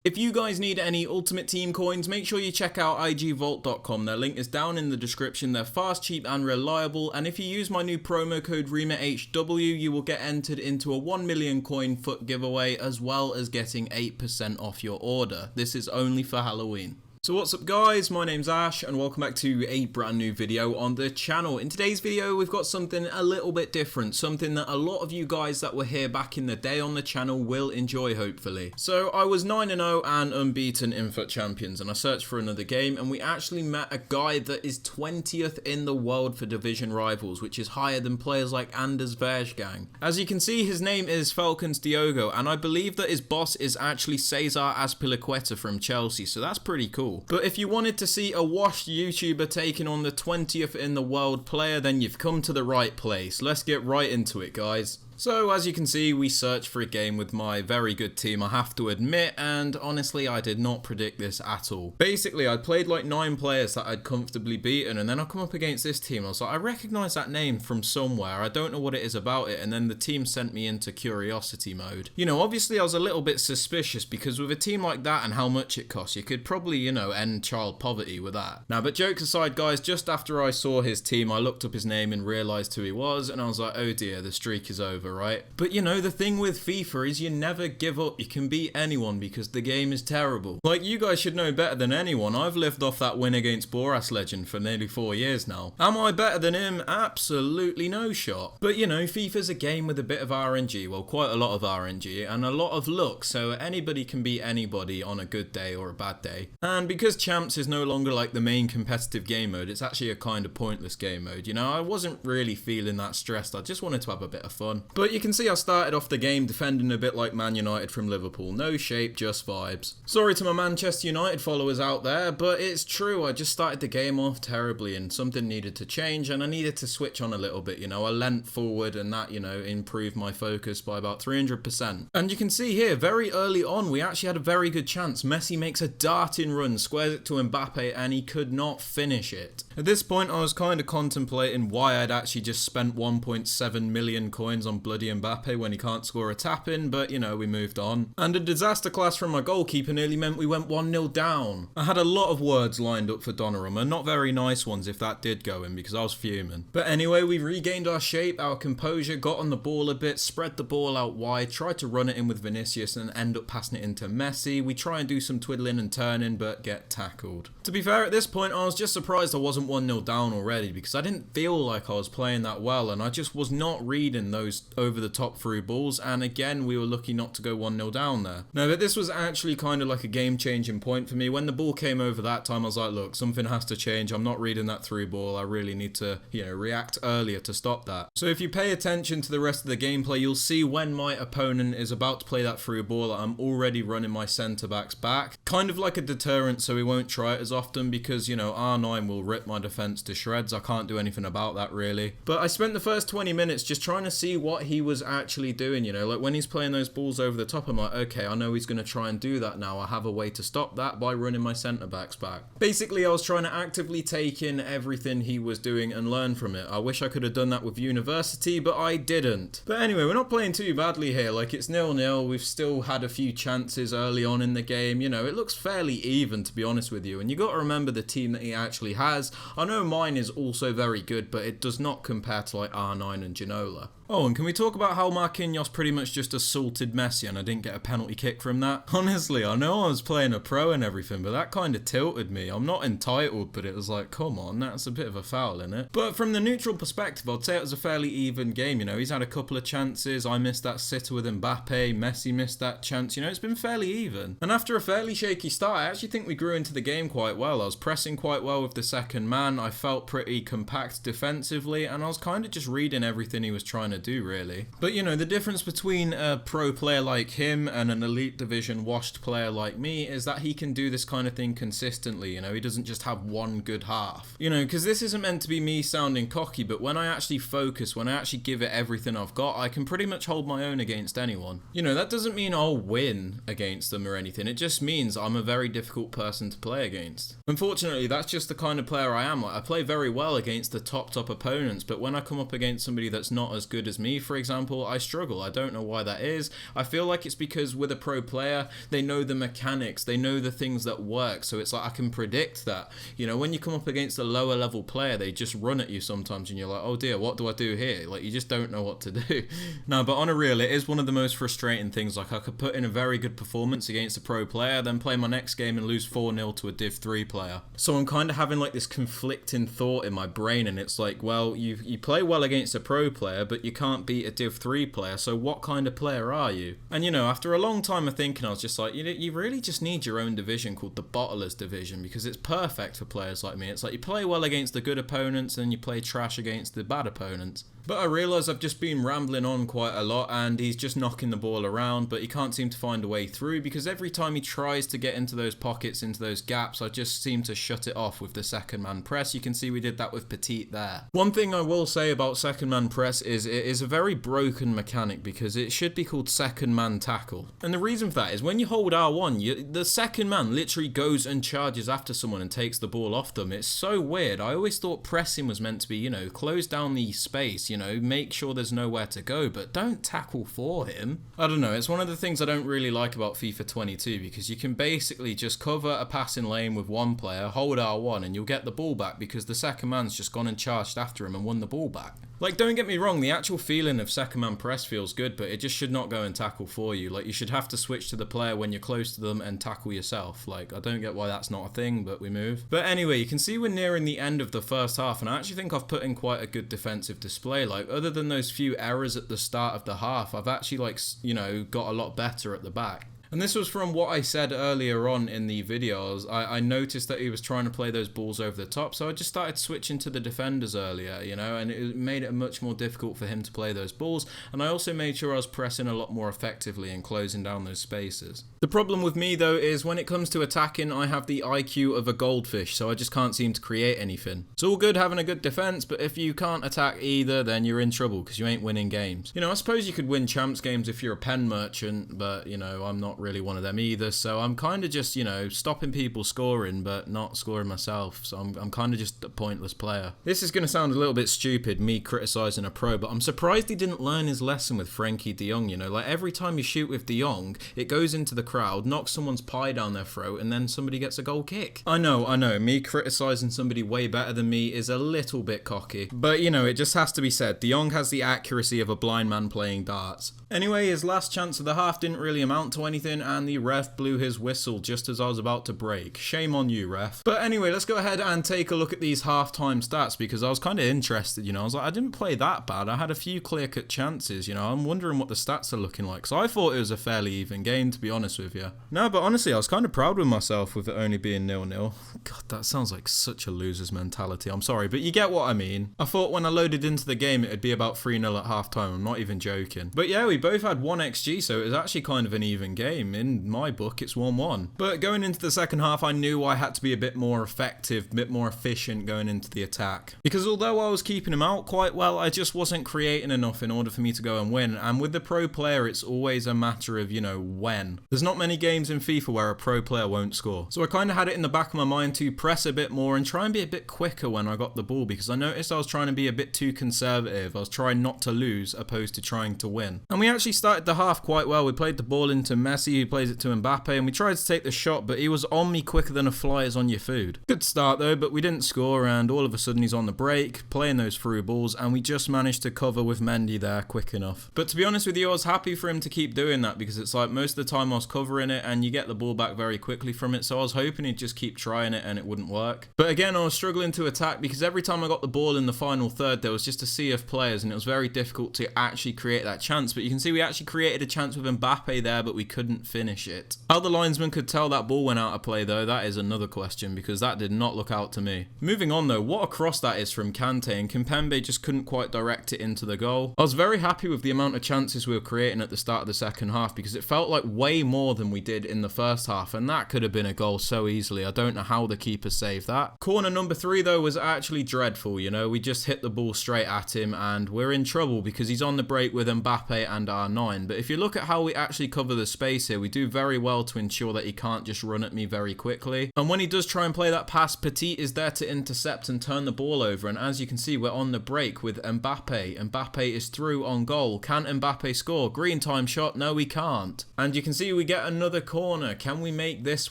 If you guys need any Ultimate Team coins, make sure you check out igvault.com. Their link is down in the description. They're fast, cheap and reliable, and if you use my new promo code REMAHW, you will get entered into a 1 million coin FUT giveaway, as well as getting 8% off your order. This is only for Halloween. So what's up guys, my name's Ash and welcome back to a brand new video on the channel. In today's video we've got something a little bit different, something that a lot of you guys that were here back in the day on the channel will enjoy hopefully. So I was 9-0 and unbeaten in FUT Champions, and I searched for another game and we actually met a guy that is 20th in the world for division rivals, which is higher than players like Anders Versgang. As you can see, his name is Falcons Diogo and I believe that his boss is actually Cesar Azpilicueta from Chelsea, so that's pretty cool. But if you wanted to see a washed YouTuber taking on the 20th in the world player, then you've come to the right place. Let's get right into it, guys. So as you can see, we searched for a game with my very good team, I have to admit, and honestly I did not predict this at all. Basically I played like 9 players that I'd comfortably beaten, and then I come up against this team. I was like, I recognise that name from somewhere, I don't know what it is about it, and then the team sent me into curiosity mode. You know, obviously I was a little bit suspicious because with a team like that and how much it costs, you could probably, you know, end child poverty with that. Now, but jokes aside guys, just after I saw his team, I looked up his name and realised who he was, and I was like, oh dear, the streak is over. Right? But you know, the thing with FIFA is you never give up. You can beat anyone because the game is terrible. Like, you guys should know better than anyone. I've lived off that win against Boras Legend for nearly 4 years now. Am I better than him? Absolutely no shot. But you know, FIFA's a game with a bit of RNG, well, quite a lot of RNG and a lot of luck, so anybody can beat anybody on a good day or a bad day. And because Champs is no longer like the main competitive game mode, it's actually a kind of pointless game mode. You know, I wasn't really feeling that stressed. I just wanted to have a bit of fun. But you can see I started off the game defending a bit like Man United from Liverpool. No shape, just vibes. Sorry to my Manchester United followers out there, but it's true. I just started the game off terribly and something needed to change and I needed to switch on a little bit. You know, I leant forward and that, you know, improved my focus by about 300%. And you can see here, very early on, we actually had a very good chance. Messi makes a darting run, squares it to Mbappe and he could not finish it. At this point, I was kind of contemplating why I'd actually just spent 1.7 million coins on bloody Mbappe when he can't score a tap-in, but you know, we moved on. And a disaster class from my goalkeeper nearly meant we went 1-0 down. I had a lot of words lined up for Donnarumma, not very nice ones if that did go in because I was fuming. But anyway, we regained our shape, our composure, got on the ball a bit, spread the ball out wide, tried to run it in with Vinicius and end up passing it into Messi. We try and do some twiddling and turning but get tackled. To be fair, at this point I was just surprised I wasn't 1-0 down already because I didn't feel like I was playing that well and I just was not reading those over the top through balls, and again we were lucky not to go 1-0 down there. No, but this was actually kind of like a game changing point for me. When the ball came over that time I was like, look, something has to change. I'm not reading that through ball. I really need to, you know, react earlier to stop that. So if you pay attention to the rest of the gameplay, you'll see when my opponent is about to play that through ball, I'm already running my centre backs back, kind of like a deterrent so he won't try it as often because, you know, R9 will rip my defence to shreds. I can't do anything about that really. But I spent the first 20 minutes just trying to see what he was actually doing, you know, like when he's playing those balls over the top, I'm like, okay, I know he's going to try and do that now. I have a way to stop that by running my centre backs back. Basically, I was trying to actively take in everything he was doing and learn from it. I wish I could have done that with university, but I didn't. But anyway, we're not playing too badly here. Like, it's 0-0. We've still had a few chances early on in the game. You know, it looks fairly even, to be honest with you. And you got to remember the team that he actually has. I know mine is also very good, but it does not compare to like R9 and Ginola. Oh, and can we talk about how Marquinhos pretty much just assaulted Messi and I didn't get a penalty kick from that? Honestly, I know I was playing a pro and everything, but that kind of tilted me. I'm not entitled, but it was like, come on, that's a bit of a foul, innit? But from the neutral perspective, I'd say it was a fairly even game, you know. He's had a couple of chances. I missed that sitter with Mbappe. Messi missed that chance. You know, it's been fairly even. And after a fairly shaky start, I actually think we grew into the game quite well. I was pressing quite well with the second man. I felt pretty compact defensively, and I was kind of just reading everything he was trying to do, really. But you know, the difference between a pro player like him and an elite division washed player like me is that he can do this kind of thing consistently. You know, he doesn't just have one good half. You know, because this isn't meant to be me sounding cocky, but when I actually focus, when I actually give it everything I've got, I can pretty much hold my own against anyone. You know, that doesn't mean I'll win against them or anything. It just means I'm a very difficult person to play against. Unfortunately, that's just the kind of player I am. Like, I play very well against the top opponents, but when I come up against somebody that's not as good as me, for example, I struggle. I don't know why that is. I feel like it's because with a pro player, they know the mechanics, they know the things that work, so it's like I can predict that. You know, when you come up against a lower level player, they just run at you sometimes and you're like, oh dear, what do I do here? Like, you just don't know what to do. No, but on a real, it is one of the most frustrating things. Like, I could put in a very good performance against a pro player, then play my next game and lose 4-0 to a Div 3 player. So I'm kind of having like this conflicting thought in my brain, and it's like, well, you play well against a pro player, but you can't beat a Div 3 player, so what kind of player are you? And you know, after a long time of thinking, I was just like, you really just need your own division called the Bottlers division, because it's perfect for players like me. It's like you play well against the good opponents and you play trash against the bad opponents. But I realise I've just been rambling on quite a lot, and he's just knocking the ball around, but he can't seem to find a way through, because every time he tries to get into those pockets, into those gaps, I just seem to shut it off with the second man press. You can see we did that with Petit there. One thing I will say about second man press is it is a very broken mechanic, because it should be called second man tackle. And the reason for that is when you hold R1, the second man literally goes and charges after someone and takes the ball off them. It's so weird. I always thought pressing was meant to be, you know, close down the space, you know, make sure there's nowhere to go, but don't tackle for him. I don't know, it's one of the things I don't really like about FIFA 22, because you can basically just cover a passing lane with one player, hold R1, and you'll get the ball back because the second man's just gone and charged after him and won the ball back. Like, don't get me wrong, the actual feeling of second man press feels good, but it just should not go and tackle for you. Like, you should have to switch to the player when you're close to them and tackle yourself. Like, I don't get why that's not a thing, but we move. But anyway, you can see we're nearing the end of the first half, and I actually think I've put in quite a good defensive display. Like, other than those few errors at the start of the half, I've actually, like, you know, got a lot better at the back. And this was from what I said earlier on in the videos. I noticed that he was trying to play those balls over the top, so I just started switching to the defenders earlier, you know, and it made it much more difficult for him to play those balls. And I also made sure I was pressing a lot more effectively and closing down those spaces. The problem with me, though, is when it comes to attacking, I have the IQ of a goldfish, so I just can't seem to create anything. It's all good having a good defense, but if you can't attack either, then you're in trouble, because you ain't winning games. You know, I suppose you could win champs games if you're a pen merchant, but, you know, I'm not really one of them either, so I'm kind of just, you know, stopping people scoring but not scoring myself, so I'm kind of just a pointless player. This is going to sound a little bit stupid, me criticising a pro, but I'm surprised he didn't learn his lesson with Frankie de Jong, you know, like every time you shoot with de Jong, it goes into the crowd, knocks someone's pie down their throat, and then somebody gets a goal kick. I know, me criticising somebody way better than me is a little bit cocky, but you know, it just has to be said, de Jong has the accuracy of a blind man playing darts. Anyway, his last chance of the half didn't really amount to anything, and the ref blew his whistle just as I was about to break. Shame on you, ref. But anyway, let's go ahead and take a look at these halftime stats, because I was kind of interested, you know. I was like, I didn't play that bad. I had a few clear-cut chances, you know. I'm wondering what the stats are looking like. So I thought it was a fairly even game, to be honest with you. No, but honestly, I was kind of proud with myself with it only being 0-0. God, that sounds like such a loser's mentality. I'm sorry, but you get what I mean. I thought when I loaded into the game, it'd be about 3-0 at halftime. I'm not even joking. But yeah, we both had 1 XG, so it was actually kind of an even game. In my book, it's 1-1. But going into the second half, I knew I had to be a bit more effective, a bit more efficient going into the attack. Because although I was keeping him out quite well, I just wasn't creating enough in order for me to go and win. And with the pro player, it's always a matter of, you know, when. There's not many games in FIFA where a pro player won't score. So I kind of had it in the back of my mind to press a bit more and try and be a bit quicker when I got the ball, because I noticed I was trying to be a bit too conservative. I was trying not to lose opposed to trying to win. And we actually started the half quite well. We played the ball into Messi, who plays it to Mbappe, and we tried to take the shot, but he was on me quicker than a fly is on your food. Good start though, but we didn't score, and all of a sudden he's on the break, playing those through balls, and we just managed to cover with Mendy there quick enough. But to be honest with you, I was happy for him to keep doing that, because it's like most of the time I was covering it and you get the ball back very quickly from it, so I was hoping he'd just keep trying it and it wouldn't work. But again, I was struggling to attack, because every time I got the ball in the final third, there was just a sea of players, and it was very difficult to actually create that chance. But you can see we actually created a chance with Mbappe there, but we couldn't finish it. How the linesman could tell that ball went out of play though, that is another question, because that did not look out to me. Moving on though, what a cross that is from Kante, and Kimpembe just couldn't quite direct it into the goal. I was very happy with the amount of chances we were creating at the start of the second half, because it felt like way more than we did in the first half, and that could have been a goal so easily. I don't know how the keeper saved that. Corner number 3 though was actually dreadful, you know. We just hit the ball straight at him, and we're in trouble because he's on the break with Mbappe and R9. But if you look at how we actually cover the spaces, here. We do very well to ensure that he can't just run at me very quickly. And when he does try and play that pass, Petit is there to intercept and turn the ball over. And as you can see, we're on the break with Mbappe. Mbappe is through on goal. Can Mbappe score? Green time shot. No, we can't. And you can see we get another corner. Can we make this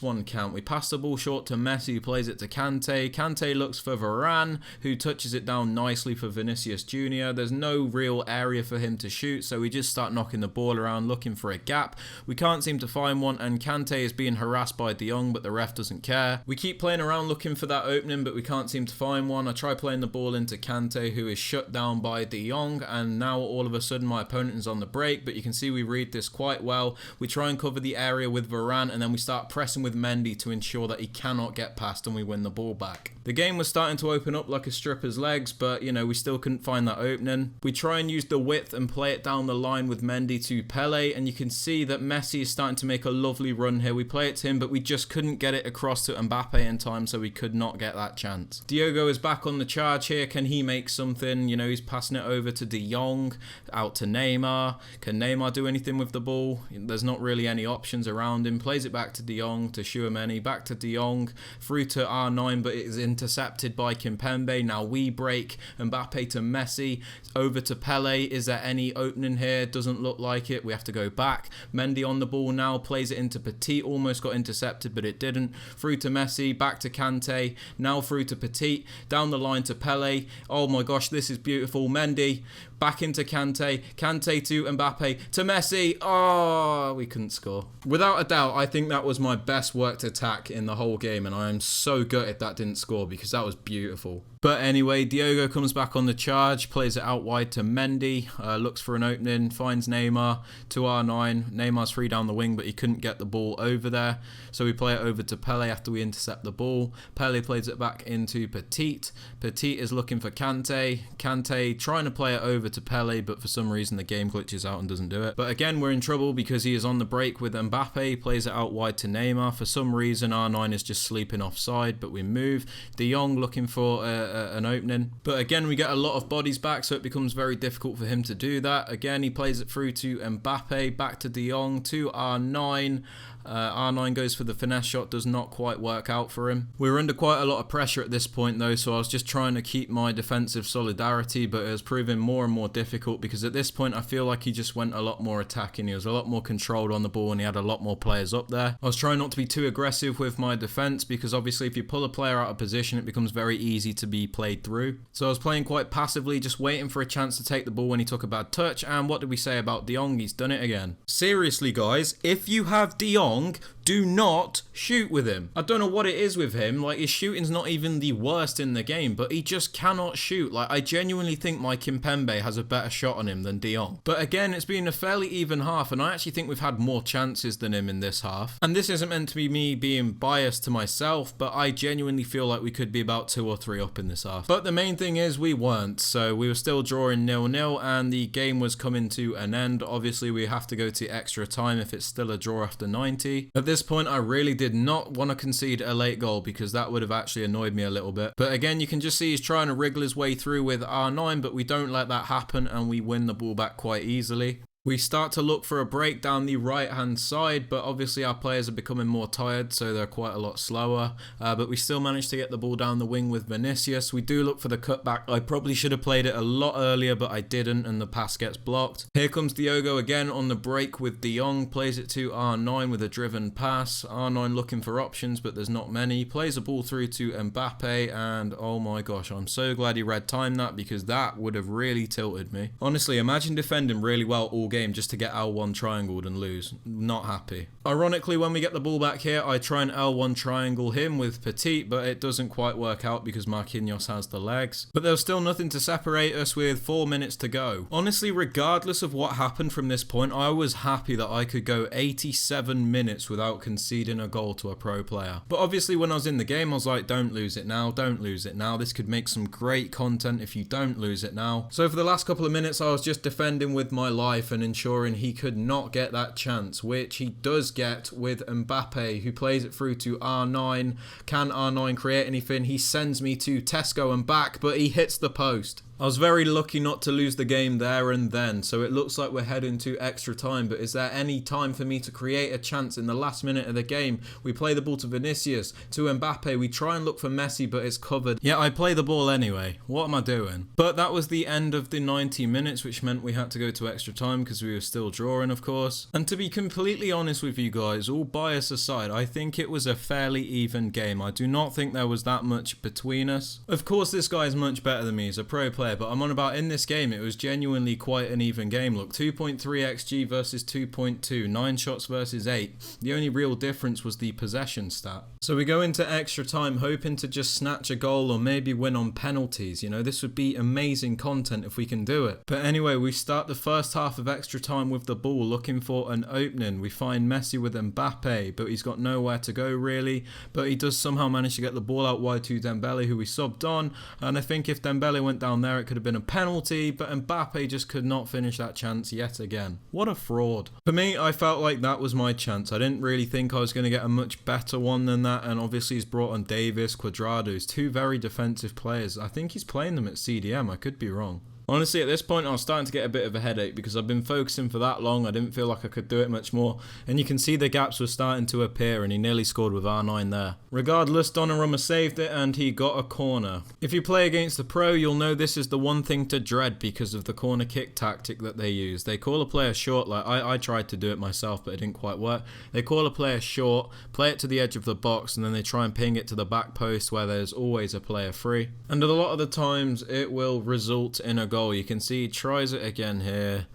one count? We pass the ball short to Messi, who plays it to Kante. Kante looks for Varane, who touches it down nicely for Vinicius Jr. There's no real area for him to shoot, so we just start knocking the ball around looking for a gap. We can't seem to find one, and Kante is being harassed by De Jong, but the ref doesn't care. We keep playing around looking for that opening, but we can't seem to find one. I try playing the ball into Kante, who is shut down by De Jong, and now all of a sudden my opponent is on the break, but you can see we read this quite well. We try and cover the area with Varane, and then we start pressing with Mendy to ensure that he cannot get past, and we win the ball back. The game was starting to open up like a stripper's legs, but you know, we still couldn't find that opening. We try and use the width and play it down the line with Mendy to Pele, and you can see that Messi is starting to make a lovely run here. We play it to him, but we just couldn't get it across to Mbappe in time, so we could not get that chance. Diogo is back on the charge here. Can he make something? You know, he's passing it over to De Jong, out to Neymar. Can Neymar do anything with the ball? There's not really any options around him. Plays it back to De Jong, to Tchouaméni, back to De Jong, through to R9, but it is intercepted by Kimpembe. Now we break. Mbappe to Messi, over to Pele. Is there any opening here? Doesn't look like it. We have to go back. Mendy on the ball now, plays it into Petit, almost got intercepted, but it didn't. Through to Messi, back to Kante, now through to Petit, down the line to Pele. Oh my gosh, this is beautiful. Mendy, back into Kante, Kante to Mbappe, to Messi. Oh, we couldn't score. Without a doubt, I think that was my best worked attack in the whole game, and I am so gutted that didn't score because that was beautiful. But anyway, Diogo comes back on the charge, plays it out wide to Mendy, looks for an opening, finds Neymar to R9. Neymar's free down the wing, but he couldn't get the ball over there. So we play it over to Pele after we intercept the ball. Pele plays it back into Petit. Petit is looking for Kante. Kante trying to play it over to Pele, but for some reason the game glitches out and doesn't do it. But again, we're in trouble because he is on the break with Mbappe, plays it out wide to Neymar. For some reason, R9 is just sleeping offside, but we move. De Jong looking for an opening, but again we get a lot of bodies back, so it becomes very difficult for him to do that. Again, he plays it through to Mbappe, back to De Jong, to R9. R9 goes for the finesse shot, does not quite work out for him. We were under quite a lot of pressure at this point though, so I was just trying to keep my defensive solidarity, but it was proving more and more difficult because at this point I feel like he just went a lot more attacking. He was a lot more controlled on the ball and he had a lot more players up there. I was trying not to be too aggressive with my defense because obviously if you pull a player out of position it becomes very easy to be played through. So I was playing quite passively, just waiting for a chance to take the ball when he took a bad touch, and what did we say about De Jong? He's done it again. Seriously guys, if you have De Jong, do not shoot with him. I don't know what it is with him, like his shooting's not even the worst in the game, but he just cannot shoot. Like I genuinely think my Kimpembe has a better shot on him than De Jong. But again, it's been a fairly even half, and I actually think we've had more chances than him in this half. And this isn't meant to be me being biased to myself, but I genuinely feel like we could be about 2 or 3 up in this half. But the main thing is we weren't, so we were still drawing 0-0 and the game was coming to an end. Obviously we have to go to extra time if it's still a draw after 90. At this point I really did not want to concede a late goal because that would have actually annoyed me a little bit. But again, you can just see he's trying to wriggle his way through with R9, but we don't let that happen and we win the ball back quite easily. We start to look for a break down the right hand side, but obviously our players are becoming more tired, so they're quite a lot slower. But we still managed to get the ball down the wing with Vinicius. We do look for the cutback. I probably should have played it a lot earlier, but I didn't, and the pass gets blocked. Here comes Diogo again on the break with De Jong. Plays it to R9 with a driven pass. R9 looking for options, but there's not many. Plays a ball through to Mbappe, and oh my gosh, I'm so glad he read time that because that would have really tilted me. Honestly, imagine defending really well all game just to get L1 triangled and lose. Not happy. Ironically, when we get the ball back here, I try and L1 triangle him with Petit, but it doesn't quite work out because Marquinhos has the legs. But there's still nothing to separate us with 4 minutes to go. Honestly, regardless of what happened from this point, I was happy that I could go 87 minutes without conceding a goal to a pro player. But obviously when I was in the game, I was like, don't lose it now, don't lose it now. This could make some great content if you don't lose it now. So for the last couple of minutes, I was just defending with my life and ensuring he could not get that chance, which he does get with Mbappe, who plays it through to R9. Can R9 create anything? He sends me to Tesco and back, but he hits the post. I was very lucky not to lose the game there and then, so it looks like we're heading to extra time, but is there any time for me to create a chance in the last minute of the game? We play the ball to Vinicius, to Mbappe, we try and look for Messi, but it's covered. Yeah, I play the ball anyway. What am I doing? But that was the end of the 90 minutes, which meant we had to go to extra time because we were still drawing, of course. And to be completely honest with you guys, all bias aside, I think it was a fairly even game. I do not think there was that much between us. Of course, this guy is much better than me. He's a pro player. But I'm on about in this game, it was genuinely quite an even game. Look, 2.3 XG versus 2.2, 9 shots versus 8. The only real difference was the possession stat. So we go into extra time hoping to just snatch a goal or maybe win on penalties. You know, this would be amazing content if we can do it. But anyway, we start the first half of extra time with the ball looking for an opening. We find Messi with Mbappe, but he's got nowhere to go really. But he does somehow manage to get the ball out wide to Dembele, who we subbed on. And I think if Dembele went down there, it could have been a penalty, but Mbappe just could not finish that chance yet again. What a fraud. For me, I felt like that was my chance. I didn't really think I was going to get a much better one than that, and obviously he's brought on Davis, Cuadrado, two very defensive players. I think he's playing them at CDM, I could be wrong. Honestly, at this point, I was starting to get a bit of a headache because I've been focusing for that long. I didn't feel like I could do it much more. And you can see the gaps were starting to appear, and he nearly scored with R9 there. Regardless, Donnarumma saved it, and he got a corner. If you play against the pro, you'll know this is the one thing to dread because of the corner kick tactic that they use. They call a player short. Like I tried to do it myself, but it didn't quite work. They call a player short, play it to the edge of the box, and then they try and ping it to the back post where there's always a player free. And a lot of the times, it will result in a goal. You can see he tries it again here,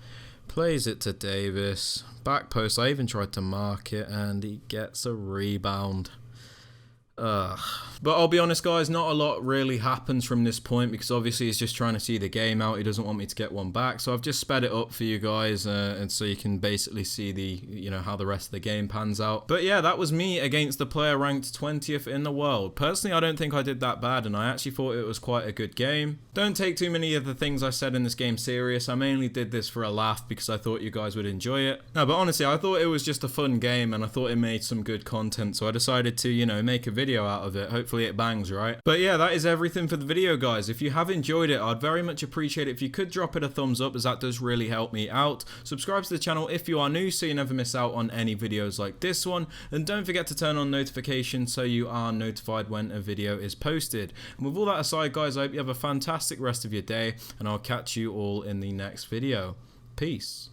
plays it to Davis, back post. I even tried to mark it and he gets a rebound. But I'll be honest guys, not a lot really happens from this point because obviously he's just trying to see the game out. He doesn't want me to get one back, so I've just sped it up for you guys and so you can basically see the, you know, how the rest of the game pans out. But yeah, that was me against the player ranked 20th in the world. Personally, I don't think I did that bad, and I actually thought it was quite a good game. Don't take too many of the things I said in this game serious. I mainly did this for a laugh because I thought you guys would enjoy it. No, but honestly, I thought it was just a fun game and I thought it made some good content, so I decided to, you know, make a video out of it. Hopefully it bangs, right? But yeah, that is everything for the video, guys. If you have enjoyed it, I'd very much appreciate it if you could drop it a thumbs up, as that does really help me out. Subscribe to the channel if you are new so you never miss out on any videos like this one, and don't forget to turn on notifications so you are notified when a video is posted. And with all that aside, guys, I hope you have a fantastic rest of your day, and I'll catch you all in the next video. Peace.